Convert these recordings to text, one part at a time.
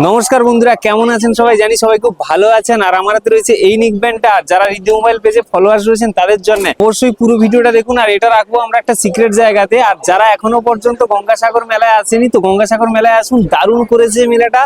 নমস্কার বন্ধুরা, কেমন আছেন সবাই? জানি সবাই খুব ভালো আছেন। আর আমার হাতে রয়েছে এই নিক ব্যান্ডটা। আর যারা রিদ্ধি মোবাইল পেজে ফলোয়ার্স রয়েছেন তাদের জন্য অবশ্যই পুরো ভিডিওটা দেখুন। আর এটা রাখবো আমরা একটা সিক্রেট জায়গাতে। আর যারা এখনো পর্যন্ত গঙ্গাসাগর মেলায় আসেনি, তো গঙ্গাসাগর মেলায় আসুন। দারুণ করেছে মেলাটা,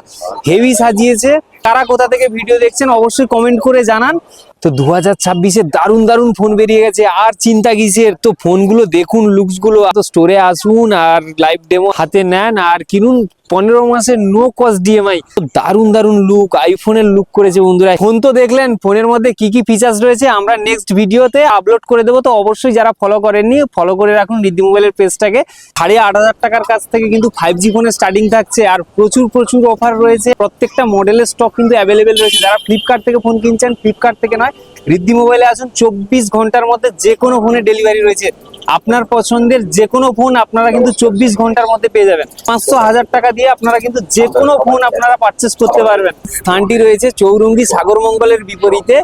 হেভি সাজিয়েছে। কারা কোথা থেকে ভিডিও দেখছেন অবশ্যই কমেন্ট করে জানান। তো 2026-এ দারুণ দারুণ ফোন বেরিয়ে গেছে, আর চিন্তা কিসের? তো ফোনগুলো দেখুন, লুকস গুলো। তো স্টোরে আসুন আর লাইভ ডেমো হাতে নেন আর কিনুন। 15 মাসের নো কস্ট ডিএমআই। দারুণ দারুণ লুক, আইফোনের লুক করেছে বন্ধুরা। ফোন তো দেখলেন, ফোনের মধ্যে কি কি ফিচার্স রয়েছে আমরা নেক্সট ভিডিওতে আপলোড করে দেবো। তো অবশ্যই যারা ফলো করেননি, ফলো করে রাখুন রিদ্ধি মোবাইলের পেজটাকে। 8,500 টাকার কাছ থেকে কিন্তু 5G ফোনের স্টার্টিং থাকছে। আর প্রচুর প্রচুর অফার রয়েছে। প্রত্যেকটা মডেলের স্টক কিন্তু অ্যাভেলেবেল রয়েছে। যারা ফ্লিপকার্ট থেকে ফোন কিনছেন, ফ্লিপকার্ট থেকে নয়, রিদ্ধি মোবাইলে আসুন। 24 ঘন্টার মধ্যে যে কোনো ফোনের ডেলিভারি রয়েছে। আপনার পছন্দের যে কোনো ফোন আপনারা কিন্তু 24 ঘন্টার মধ্যে পেয়ে যাবেন। 500,000 টাকা দিয়ে আপনারা কিন্তু যে কোনো ফোন আপনারা পারচেস করতে পারবেন। স্থানটি রয়েছে চৌরঙ্গি সাগরমঙ্গলের বিপরীতে।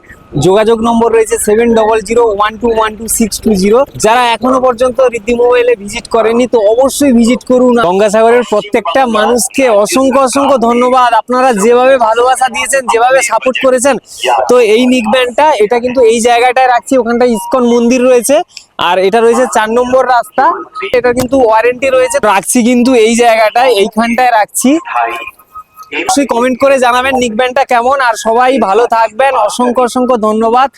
যোগাযোগ নম্বর রয়েছে 700212122620। যারা এখনো পর্যন্ত রিদ্ধি মোবাইলে ভিজিট করেনি, তো অবশ্যই ভিজিট করুন। গঙ্গাসাগরের প্রত্যেকটা মানুষকে অসংখ্য অসংখ্য ধন্যবাদ। আপনারা যেভাবে ভালোবাসা দিয়েছেন, যেভাবে সাপোর্ট করেছেন। তো এই নিক ব্যান্ডটা, এটা কিন্তু এই জায়গাটায় রাখছি। ওখানটায় ইসকন মন্দির রয়েছে। আর এটা রয়েছে 4 নম্বর রাস্তা। এটা কিন্তু ওয়ারেন্টি রয়েছে, রাখছি কিন্তু এই জায়গাটায়, এইখানটায় রাখছি। অবশ্যই কমেন্ট করে জানাবেন নিক ব্যান্ডটা কেমন। আর সবাই ভালো থাকবেন। অসংখ্য অসংখ্য ধন্যবাদ।